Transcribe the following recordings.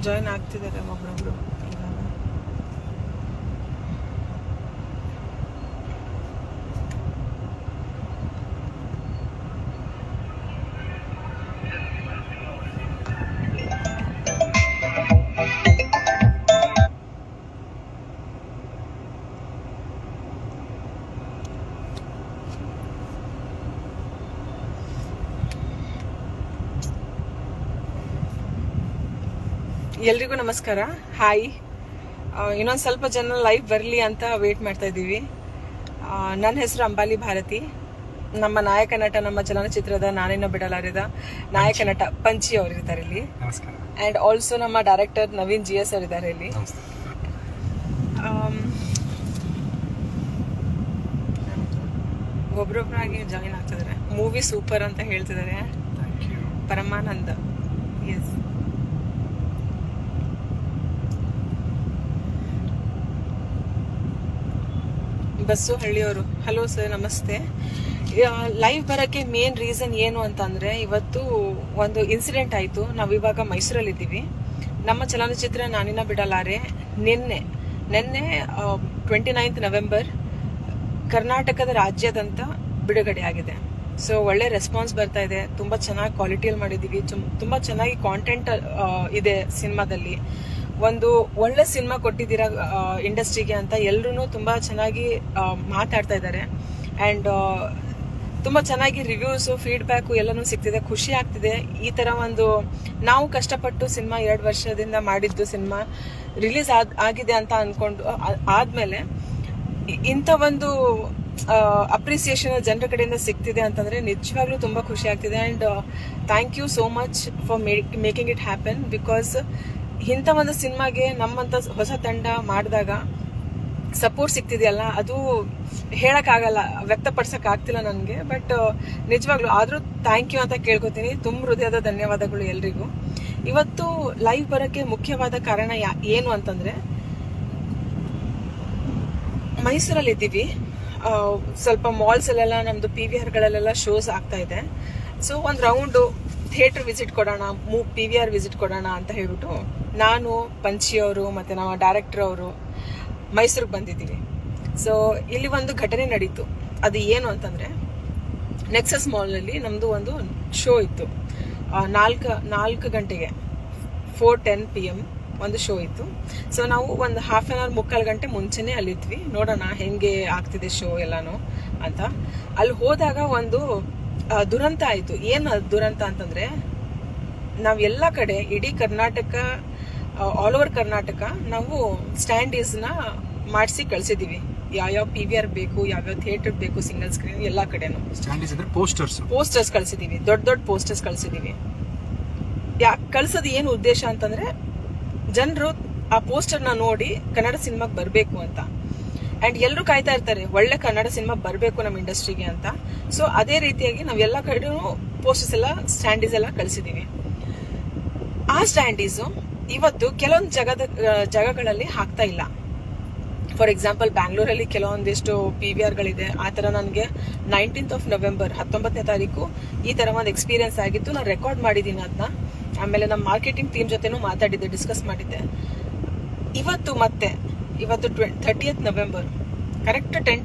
Join ಆಗ್ತಿದ್ದಾರೆ ಒಬ್ಬೊಬ್ರು. ಎಲ್ರಿಗೂ ನಮಸ್ಕಾರ, ಹಾಯ್. ಇನ್ನೊಂದು ಸ್ವಲ್ಪ ಜನ ಲೈವ್ ಬರಲಿ ಅಂತ ವೇಟ್ ಮಾಡ್ತಾ ಇದ್ದೀವಿ. ನನ್ನ ಹೆಸರು ಅಂಬಾಲಿ ಭಾರತಿ. ನಮ್ಮ ನಾಯಕ ನಟ, ನಮ್ಮ ಚಲನಚಿತ್ರದ ನಾನೇನೋ ಬಿಡಲಾರದ ನಾಯಕ ನಟ ಪಂಚಿ ಅವರಿದ್ದಾರೆ ಇಲ್ಲಿ. ಅಂಡ್ ಆಲ್ಸೋ ನಮ್ಮ ಡೈರೆಕ್ಟರ್ ನವೀನ್ GS ಅವರಿದ್ದಾರೆ ಇಲ್ಲಿ. ಒಬ್ರೊಬ್ಬರಾಗಿ ಜಾಯಿನ್ ಆಗ್ತಿದ್ದಾರೆ. ಮೂವಿ ಸೂಪರ್ ಅಂತ ಹೇಳ್ತಿದ್ದಾರೆ. ಪರಮಾನಂದ, ಎಸ್. ಬಸ್ಸು ಹಳ್ಳಿಯವರು, ಹಲೋ ಸರ್, ನಮಸ್ತೆ. ಲೈವ್ ಬರೋಕ್ಕೆ ಮೇನ್ ರೀಸನ್ ಏನು ಅಂತಂದರೆ, ಇವತ್ತು ಒಂದು ಇನ್ಸಿಡೆಂಟ್ ಆಯಿತು. ನಾವಿವಾಗ ಮೈಸೂರಲ್ಲಿದ್ದೀವಿ. ನಮ್ಮ ಚಲನಚಿತ್ರ ನಾನಿನ ಬಿಡಲಾರೆ ನಿನ್ನೆ 29 ನವೆಂಬರ್ ಕರ್ನಾಟಕದ ರಾಜ್ಯಾದ್ಯಂತ ಬಿಡುಗಡೆ ಆಗಿದೆ. ಸೊ ಒಳ್ಳೆ ರೆಸ್ಪಾನ್ಸ್ ಬರ್ತಾ ಇದೆ. ತುಂಬ ಚೆನ್ನಾಗಿ ಕ್ವಾಲಿಟಿಯಲ್ಲಿ ಮಾಡಿದ್ದೀವಿ. ತುಂಬ ಚೆನ್ನಾಗಿ ಕಾಂಟೆಂಟ್ ಇದೆ ಸಿನಿಮಾದಲ್ಲಿ. ಒಂದು ಒಳ್ಳೆ ಸಿನಿಮಾ ಕೊಟ್ಟಿದ್ದೀರಾ ಇಂಡಸ್ಟ್ರಿಗೆ ಅಂತ ಎಲ್ಲರೂ ತುಂಬ ಚೆನ್ನಾಗಿ ಮಾತಾಡ್ತಾ ಇದ್ದಾರೆ. ಆ್ಯಂಡ್ ತುಂಬ ಚೆನ್ನಾಗಿ ರಿವ್ಯೂಸು, ಫೀಡ್ಬ್ಯಾಕು ಎಲ್ಲನೂ ಸಿಗ್ತಿದೆ. ಖುಷಿ ಆಗ್ತಿದೆ. ಈ ಥರ ಒಂದು ನಾವು ಕಷ್ಟಪಟ್ಟು ಸಿನಿಮಾ 2 ವರ್ಷದಿಂದ ಮಾಡಿದ್ದು ಸಿನಿಮಾ ರಿಲೀಸ್ ಆಗಿದೆ ಅಂತ ಅಂದ್ಕೊಂಡು ಆದಮೇಲೆ ಇಂಥ ಒಂದು ಅಪ್ರಿಸಿಯೇಷನ್ ಜನರ ಕಡೆಯಿಂದ ಸಿಗ್ತಿದೆ ಅಂತಂದರೆ ನಿಜವಾಗ್ಲೂ ತುಂಬ ಖುಷಿ ಆಗ್ತಿದೆ. And thank you so much for making it happen. Because ಇಂಥ ಒಂದು ಸಿನಿಮಾಗೆ ನಮ್ಮಂಥ ಹೊಸ ತಂಡ ಮಾಡಿದಾಗ ಸಪೋರ್ಟ್ ಸಿಗ್ತಿದೆಯಲ್ಲ, ಅದು ಹೇಳೋಕ್ಕಾಗಲ್ಲ, ವ್ಯಕ್ತಪಡಿಸೋಕ್ಕಾಗ್ತಿಲ್ಲ ನನಗೆ. ಬಟ್ ನಿಜವಾಗ್ಲೂ ಆದರೂ ಥ್ಯಾಂಕ್ ಯು ಅಂತ ಕೇಳ್ಕೊತೀನಿ. ತುಂಬ ಹೃದಯದ ಧನ್ಯವಾದಗಳು ಎಲ್ರಿಗೂ. ಇವತ್ತು ಲೈವ್ ಬರೋಕ್ಕೆ ಮುಖ್ಯವಾದ ಕಾರಣ ಏನು ಅಂತಂದರೆ, ಮೈಸೂರಲ್ಲಿದ್ದೀವಿ. ಸ್ವಲ್ಪ ಮಾಲ್ಸಲ್ಲೆಲ್ಲ ನಮ್ಮದು PVRಗಳಲ್ಲೆಲ್ಲ ಶೋಸ್ ಆಗ್ತಾ ಇದೆ. ಸೊ ಒಂದು ರೌಂಡು ಥಿಯೇಟರ್ ವಿಸಿಟ್ ಕೊಡೋಣ, PVR ವಿಸಿಟ್ ಕೊಡೋಣ ಅಂತ ಹೇಳ್ಬಿಟ್ಟು ನಾನು, ಪಂಚಿಯವರು ಮತ್ತು ನಮ್ಮ ಡೈರೆಕ್ಟರ್ ಅವರು ಮೈಸೂರಿಗೆ ಬಂದಿದ್ದೀವಿ. ಸೊ ಇಲ್ಲಿ ಒಂದು ಘಟನೆ ನಡೀತು. ಅದು ಏನು ಅಂತಂದರೆ, ನೆಕ್ಸಸ್ ಮಾಲ್ನಲ್ಲಿ ನಮ್ಮದು ಒಂದು ಶೋ ಇತ್ತು. 4 ಗಂಟೆಗೆ 4:10 PM ಒಂದು ಶೋ ಇತ್ತು. ಸೊ ನಾವು ಒಂದು ½ an hour, 3/4 ಗಂಟೆ ಮುಂಚೆನೇ ಅಲ್ಲಿದ್ವಿ. ನೋಡೋಣ ಹೆಂಗೆ ಆಗ್ತಿದೆ ಶೋ ಎಲ್ಲನೂ ಅಂತ. ಅಲ್ಲಿ ಹೋದಾಗ ಒಂದು ದುರಂತ ಆಯಿತು. ಏನು ದುರಂತ ಅಂತಂದರೆ, ನಾವೆಲ್ಲ ಕಡೆ ಇಡೀ ಕರ್ನಾಟಕ, ಆಲ್ ಓವರ್ ಕರ್ನಾಟಕ ನಾವು ಸ್ಟ್ಯಾಂಡೀಸ್ನ ಮಾಡಿಸಿ ಕಳಿಸಿದ್ದೀವಿ. ಯಾವ್ಯಾವ PVR ಬೇಕು, ಯಾವ್ಯಾವ ಥಿಯೇಟರ್ ಬೇಕು, ಸಿಂಗಲ್ ಸ್ಕ್ರೀನ್, ಎಲ್ಲ ಕಡೆನೂ ಪೋಸ್ಟರ್ಸ್ ಕಳಿಸಿದ್ದೀವಿ. ದೊಡ್ಡ ಪೋಸ್ಟರ್ಸ್ ಕಳಿಸಿದ್ದೀವಿ. ಯಾಕೆ ಕಳ್ಸೋದು ಏನು ಉದ್ದೇಶ ಅಂತಂದರೆ, ಜನರು ಆ ಪೋಸ್ಟರ್ನ ನೋಡಿ ಕನ್ನಡ ಸಿನಿಮಾಗೆ ಬರಬೇಕು ಅಂತ. ಆ್ಯಂಡ್ ಎಲ್ಲರೂ ಕಾಯ್ತಾ ಇರ್ತಾರೆ, ಒಳ್ಳೆ ಕನ್ನಡ ಸಿನಿಮಾ ಬರಬೇಕು ನಮ್ಮ ಇಂಡಸ್ಟ್ರಿಗೆ ಅಂತ. ಸೊ ಅದೇ ರೀತಿಯಾಗಿ ನಾವೆಲ್ಲ ಕಡೆನೂ ಪೋಸ್ಟರ್ಸ್ ಎಲ್ಲ, ಸ್ಟ್ಯಾಂಡೀಸ್ ಎಲ್ಲ ಕಳಿಸಿದ್ದೀವಿ. ಆ ಸ್ಟ್ಯಾಂಡೀಸು ಇವತ್ತು ಕೆಲವೊಂದು ಜಾಗಗಳಲ್ಲಿ ಹಾಕ್ತಾ ಇಲ್ಲ. ಫಾರ್ ಎಕ್ಸಾಂಪಲ್ ಬ್ಯಾಂಗ್ಳೂರಲ್ಲಿ ಕೆಲವೊಂದಿಷ್ಟು PVRಗಳಿದೆ. ಆ ಥರ ನನಗೆ 19th ನವೆಂಬರ್ 19ನೇ ತಾರೀಕು ಈ ಥರ ಒಂದು ಎಕ್ಸ್ಪೀರಿಯನ್ಸ್ ಆಗಿತ್ತು. ನಾನು ರೆಕಾರ್ಡ್ ಮಾಡಿದ್ದೀನಿ ಅದನ್ನ. ಆಮೇಲೆ ನಮ್ಮ ಮಾರ್ಕೆಟಿಂಗ್ ಟೀಮ್ ಜೊತೆನೂ ಮಾತಾಡಿದ್ದೆ, ಡಿಸ್ಕಸ್ ಮಾಡಿದ್ದೆ. ಇವತ್ತು 30th ನವೆಂಬರ್ ಕರೆಕ್ಟ್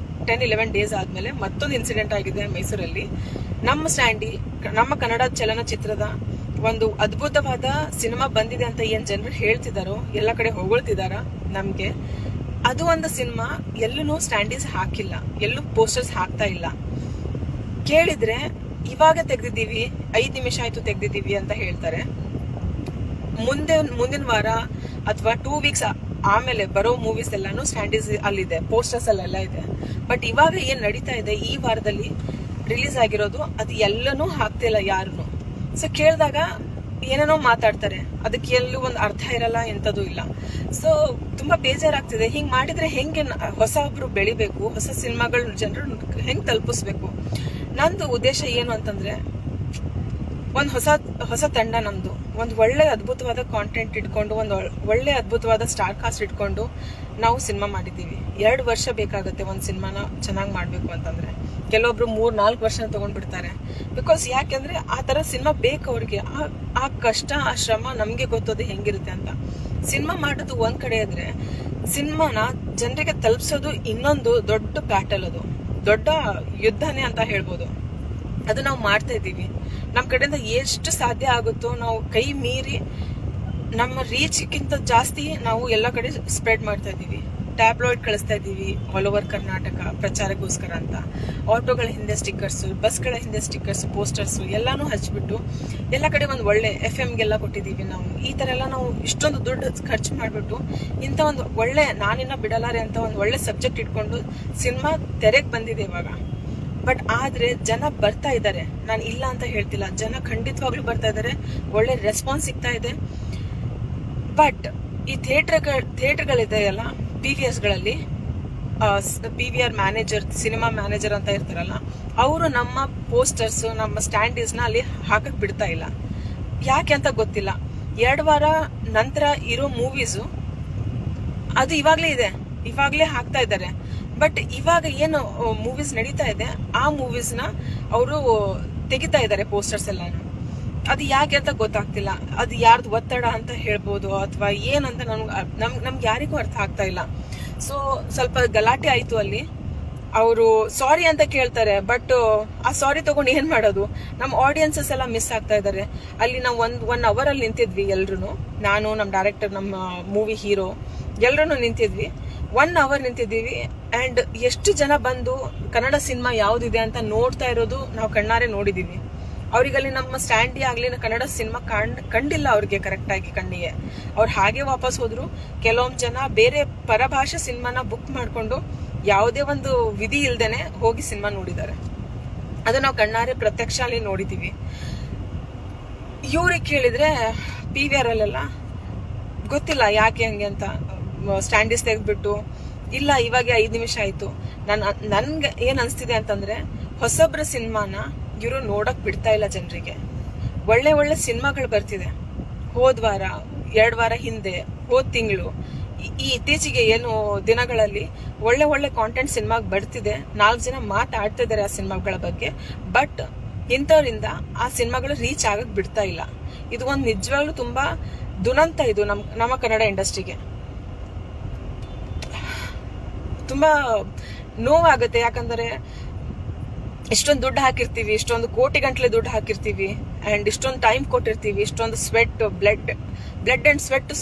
10-11 ಡೇಸ್ ಆದಮೇಲೆ ಮತ್ತೊಂದು ಇನ್ಸಿಡೆಂಟ್ ಆಗಿದೆ ಮೈಸೂರಲ್ಲಿ. ನಮ್ಮ ಕನ್ನಡ ಚಲನಚಿತ್ರದ ಒಂದು ಅದ್ಭುತವಾದ ಸಿನಿಮಾ ಬಂದಿದೆ ಅಂತ ಏನು ಜನರು ಹೇಳ್ತಿದ್ದಾರೋ, ಎಲ್ಲ ಕಡೆ ಹೊಗಳ್ತಿದಾರ ನಮಗೆ, ಅದು ಒಂದು ಸಿನಿಮಾ ಎಲ್ಲೂ ಸ್ಟ್ಯಾಂಡೀಸ್ ಹಾಕಿಲ್ಲ, ಎಲ್ಲೂ ಪೋಸ್ಟರ್ಸ್ ಹಾಕ್ತಾ ಇಲ್ಲ. ಕೇಳಿದ್ರೆ ಇವಾಗ ತೆಗ್ದಿದ್ದೀವಿ, 5 ನಿಮಿಷ ಆಯ್ತು ತೆಗ್ದಿದ್ದೀವಿ ಅಂತ ಹೇಳ್ತಾರೆ. ಮುಂದಿನ ವಾರ ಅಥವಾ 2 weeks ಆಮೇಲೆ ಬರೋ ಮೂವೀಸ್ ಎಲ್ಲಾನು ಸ್ಟ್ಯಾಂಡೀಸ್ ಅಲ್ಲಿದೆ, ಪೋಸ್ಟರ್ಸ್ ಅಲ್ಲೆಲ್ಲ ಇದೆ. ಬಟ್ ಇವಾಗ ಏನ್ ನಡೀತಾ ಇದೆ, ಈ ವಾರದಲ್ಲಿ ರಿಲೀಸ್ ಆಗಿರೋದು, ಅದು ಎಲ್ಲನೂ ಹಾಕ್ತಿಲ್ಲ ಯಾರು. ಸೊ ಕೇಳಿದಾಗ ಏನೇನೋ ಮಾತಾಡ್ತಾರೆ, ಅದಕ್ಕೆ ಎಲ್ಲೂ ಒಂದು ಅರ್ಥ ಇರಲ್ಲ, ಎಂಥದ್ದು ಇಲ್ಲ. ಸೊ ತುಂಬಾ ಬೇಜಾರಾಗ್ತಿದೆ. ಹಿಂಗ್ ಮಾಡಿದ್ರೆ ಹೆಂಗೆ ಹೊಸಬ್ರು ಬೆಳಿಬೇಕು, ಹೊಸ ಸಿನಿಮಾಗಳು ಜನರು ಹೆಂಗ್ ತಲುಪಿಸ್ಬೇಕು. ನಂದು ಉದ್ದೇಶ ಏನು ಅಂತಂದ್ರೆ, ಒಂದು ಹೊಸ ತಂಡ ನಮ್ದು, ಒಂದು ಒಳ್ಳೆ ಅದ್ಭುತವಾದ ಕಾಂಟೆಂಟ್ ಇಟ್ಕೊಂಡು, ಒಂದು ಒಳ್ಳೆ ಅದ್ಭುತವಾದ ಸ್ಟಾರ್ ಕಾಸ್ಟ್ ಇಟ್ಕೊಂಡು ನಾವು ಸಿನಿಮಾ ಮಾಡಿದ್ದೀವಿ. 2 ವರ್ಷ ಬೇಕಾಗುತ್ತೆ ಒಂದು ಸಿನಿಮಾನ ಚೆನ್ನಾಗಿ ಮಾಡಬೇಕು ಅಂತಂದ್ರೆ. ಕೆಲವೊಬ್ರು 3-4 ವರ್ಷ ತಗೊಂಡ್ಬಿಡ್ತಾರೆ. ಬಿಕಾಸ್ ಯಾಕೆಂದ್ರೆ ಆ ಥರ ಸಿನಿಮಾ ಬೇಕು ಅವ್ರಿಗೆ. ಆ ಕಷ್ಟ, ಆ ಶ್ರಮ ನಮಗೆ ಗೊತ್ತೋದು ಹೆಂಗಿರುತ್ತೆ ಅಂತ. ಸಿನಿಮಾ ಮಾಡೋದು ಒಂದ್ ಕಡೆ ಇದ್ರೆ, ಸಿನಿಮಾನ ಜನರಿಗೆ ತಲುಪಿಸೋದು ಇನ್ನೊಂದು ದೊಡ್ಡ ಬ್ಯಾಟಲ್. ಅದು ದೊಡ್ಡ ಯುದ್ಧನೇ ಅಂತ ಹೇಳ್ಬೋದು. ಅದು ನಾವು ಮಾಡ್ತಾ ಇದ್ದೀವಿ. ನಮ್ಮ ಕಡೆಯಿಂದ ಎಷ್ಟು ಸಾಧ್ಯ ಆಗುತ್ತೋ ನಾವು ಕೈ ಮೀರಿ ನಮ್ಮ ರೀಚ್ಗಿಂತ ಜಾಸ್ತಿ ನಾವು ಎಲ್ಲ ಕಡೆ ಸ್ಪ್ರೆಡ್ ಮಾಡ್ತಾ ಇದ್ದೀವಿ. ಟ್ಯಾಬ್ಲಾಯ್ಡ್ ಕಳಿಸ್ತಾ ಇದ್ದೀವಿ ಆಲ್ ಓವರ್ ಕರ್ನಾಟಕ ಪ್ರಚಾರಕ್ಕೋಸ್ಕರ ಅಂತ. ಆಟೋಗಳ ಹಿಂದೆ ಸ್ಟಿಕ್ಕರ್ಸ್, ಬಸ್ಗಳ ಹಿಂದೆ ಸ್ಟಿಕ್ಕರ್ಸ್, ಪೋಸ್ಟರ್ಸ್ ಎಲ್ಲಾನು ಹಚ್ಬಿಟ್ಟು ಎಲ್ಲ ಕಡೆ ಒಂದು ಒಳ್ಳೆ FMಗೆಲ್ಲ ಕೊಟ್ಟಿದ್ದೀವಿ ನಾವು. ಈ ತರ ಎಲ್ಲ ನಾವು ಇಷ್ಟೊಂದು ದುಡ್ಡು ಖರ್ಚು ಮಾಡಿಬಿಟ್ಟು ಇಂಥ ಒಂದು ಒಳ್ಳೆ ನಾನಿನ್ನ ಬಿಡಲಾರೆ ಅಂತ ಒಂದು ಒಳ್ಳೆ ಸಬ್ಜೆಕ್ಟ್ ಇಟ್ಕೊಂಡು ಸಿನಿಮಾ ತೆರೆಗೆ ಬಂದಿದೆ ಇವಾಗ. ಬಟ್ ಆದ್ರೆ ಜನ ಬರ್ತಾ ಇದ್ದಾರೆ, ನಾನು ಇಲ್ಲ ಅಂತ ಹೇಳ್ತಿಲ್ಲ. ಜನ ಖಂಡಿತವಾಗ್ಲೂ ಬರ್ತಾ ಇದ್ದಾರೆ, ಒಳ್ಳೆ ರೆಸ್ಪಾನ್ಸ್ ಸಿಗ್ತಾ ಇದೆ. ಬಟ್ ಈ ಥಿಯೇಟರ್ಗಳಿದೆಯಲ್ಲ, PVRಗಳಲ್ಲಿ PVR ಮ್ಯಾನೇಜರ್, ಸಿನಿಮಾ ಮ್ಯಾನೇಜರ್ ಅಂತ ಇರ್ತಾರಲ್ಲ, ಅವರು ನಮ್ಮ ಪೋಸ್ಟರ್ಸ್, ನಮ್ಮ ಸ್ಟ್ಯಾಂಡೀಸ್ನ ಅಲ್ಲಿ ಹಾಕಕ್ ಬಿಡ್ತಾ ಇಲ್ಲ. ಯಾಕೆ ಅಂತ ಗೊತ್ತಿಲ್ಲ. 2 ವಾರ ನಂತರ ಇರೋ ಮೂವೀಸು ಅದು ಇವಾಗ್ಲೇ ಇದೆ, ಇವಾಗ್ಲೇ ಹಾಕ್ತಾ ಇದ್ದಾರೆ. ಬಟ್ ಇವಾಗ ಏನು ಮೂವೀಸ್ ನಡೀತಾ ಇದೆ ಆ ಮೂವೀಸ್ನ ಅವರು ತೆಗಿತಾ ಇದ್ದಾರೆ ಪೋಸ್ಟರ್ಸ್ ಎಲ್ಲಾನು. ಅದು ಯಾಕೆ ಅಂತ ಗೊತ್ತಾಗ್ತಿಲ್ಲ. ಅದು ಯಾರ್ದು ಒತ್ತಡ ಅಂತ ಹೇಳ್ಬೋದು ಅಥವಾ ಏನಂತ ನಮ್ಗೆ ಯಾರಿಗೂ ಅರ್ಥ ಆಗ್ತಾ ಇಲ್ಲ. ಸೊ ಸ್ವಲ್ಪ ಗಲಾಟೆ ಆಯ್ತು ಅಲ್ಲಿ. ಅವರು ಸಾರಿ ಅಂತ ಕೇಳ್ತಾರೆ, ಬಟ್ ಆ ಸಾರಿ ತಗೊಂಡು ಏನ್ ಮಾಡೋದು? ನಮ್ಮ ಆಡಿಯನ್ಸಸ್ ಎಲ್ಲ ಮಿಸ್ ಆಗ್ತಾ ಇದ್ದಾರೆ. ಅಲ್ಲಿ ನಾವು ಒನ್ ಅವರ್ ಅಲ್ಲಿ ನಿಂತಿದ್ವಿ ಎಲ್ರು. ನಾನು, ನಮ್ಮ ಡೈರೆಕ್ಟರ್, ನಮ್ಮ ಮೂವಿ ಹೀರೋ ಎಲ್ರು ನಿಂತಿದ್ವಿ. 1 ಅವರ್ ನಿಂತಿದ್ದೀವಿ. ಅಂಡ್ ಎಷ್ಟು ಜನ ಬಂದು ಕನ್ನಡ ಸಿನಿಮಾ ಯಾವ್ದಿದೆ ಅಂತ ನೋಡ್ತಾ ಇರೋದು ನಾವು ಕಣ್ಣಾರೆ ನೋಡಿದೀವಿ. ಅವ್ರಿಗಲ್ಲಿ ನಮ್ಮ ಸ್ಟ್ಯಾಂಡಿ ಆಗ್ಲಿ ಕನ್ನಡ ಸಿನಿಮಾ ಕಂಡಿಲ್ಲ ಅವ್ರಿಗೆ ಕರೆಕ್ಟ್ ಆಗಿ ಕಣ್ಣಿಗೆ. ಅವ್ರು ಹಾಗೆ ವಾಪಸ್ ಹೋದ್ರು. ಕೆಲವೊಂದು ಜನ ಬೇರೆ ಪರಭಾಷೆ ಸಿನಿಮಾನ ಬುಕ್ ಮಾಡ್ಕೊಂಡು ಯಾವುದೇ ಒಂದು ವಿಧಿ ಇಲ್ದೇನೆ ಹೋಗಿ ಸಿನಿಮಾ ನೋಡಿದ್ದಾರೆ. ಅದು ನಾವು ಕಣ್ಣಾರೆ ಪ್ರತ್ಯಕ್ಷ ಅಲ್ಲಿ ನೋಡಿದೀವಿ. ಇವ್ರಿಗೆ ಕೇಳಿದ್ರೆ PVR ಅಲ್ಲೆಲ್ಲ ಗೊತ್ತಿಲ್ಲ ಯಾಕೆ ಹಂಗೆ ಅಂತ ಸ್ಟ್ಯಾಂಡೀಸ್ ತೆಗೆದ್ಬಿಟ್ಟು, ಇಲ್ಲ ಇವಾಗ 5 ನಿಮಿಷ ಆಯ್ತು. ನನ್ಗೆ ಏನ್ ಅನ್ಸ್ತಿದೆ ಅಂತಂದ್ರೆ, ಹೊಸಬ್ರ ಸಿನಿಮಾನ ಇವರು ನೋಡಕ್ ಬಿಡ್ತಾ ಇಲ್ಲ ಜನರಿಗೆ. ಒಳ್ಳೆ ಒಳ್ಳೆ ಸಿನಿಮಾಗಳು ಬರ್ತಿದೆ. ಹೋದ್ ವಾರ, 2 ವಾರ ಹಿಂದೆ, ಹೋದ್ ತಿಂಗಳು, ಈ ಇತ್ತೀಚೆಗೆ ಏನು ದಿನಗಳಲ್ಲಿ ಒಳ್ಳೆ ಒಳ್ಳೆ ಕಾಂಟೆಂಟ್ ಸಿನಿಮಾಗ್ ಬರ್ತಿದೆ. 4 ಜನ ಮಾತಾಡ್ತಾ ಇದಾರೆ ಆ ಸಿನಿಮಾಗಳ ಬಗ್ಗೆ. ಬಟ್ ಇಂಥವ್ರಿಂದ ಆ ಸಿನಿಮಾಗಳು ರೀಚ್ ಆಗಕ್ ಬಿಡ್ತಾ ಇಲ್ಲ. ಇದು ಒಂದು ನಿಜವಾಗ್ಲೂ ತುಂಬಾ ದುರಂತ. ಇದು ನಮ್ಮ ಕನ್ನಡ ಇಂಡಸ್ಟ್ರಿಗೆ ತುಂಬಾ ನೋವಾಗುತ್ತೆ. ಯಾಕಂದ್ರೆ ಇಷ್ಟೊಂದು ದುಡ್ಡು ಹಾಕಿರ್ತೀವಿ, ಇಷ್ಟೊಂದು ಕೋಟಿ ಗಂಟ್ಲೆ ದುಡ್ಡು ಹಾಕಿರ್ತೀವಿ, ಅಂಡ್ ಇಷ್ಟೊಂದು ಟೈಮ್ ಕೊಟ್ಟಿರ್ತೀವಿ, ಇಷ್ಟೊಂದು ಸ್ವೆಟ್, ಬ್ಲಡ್ ಅಂಡ್ ಸ್ವೆಟ್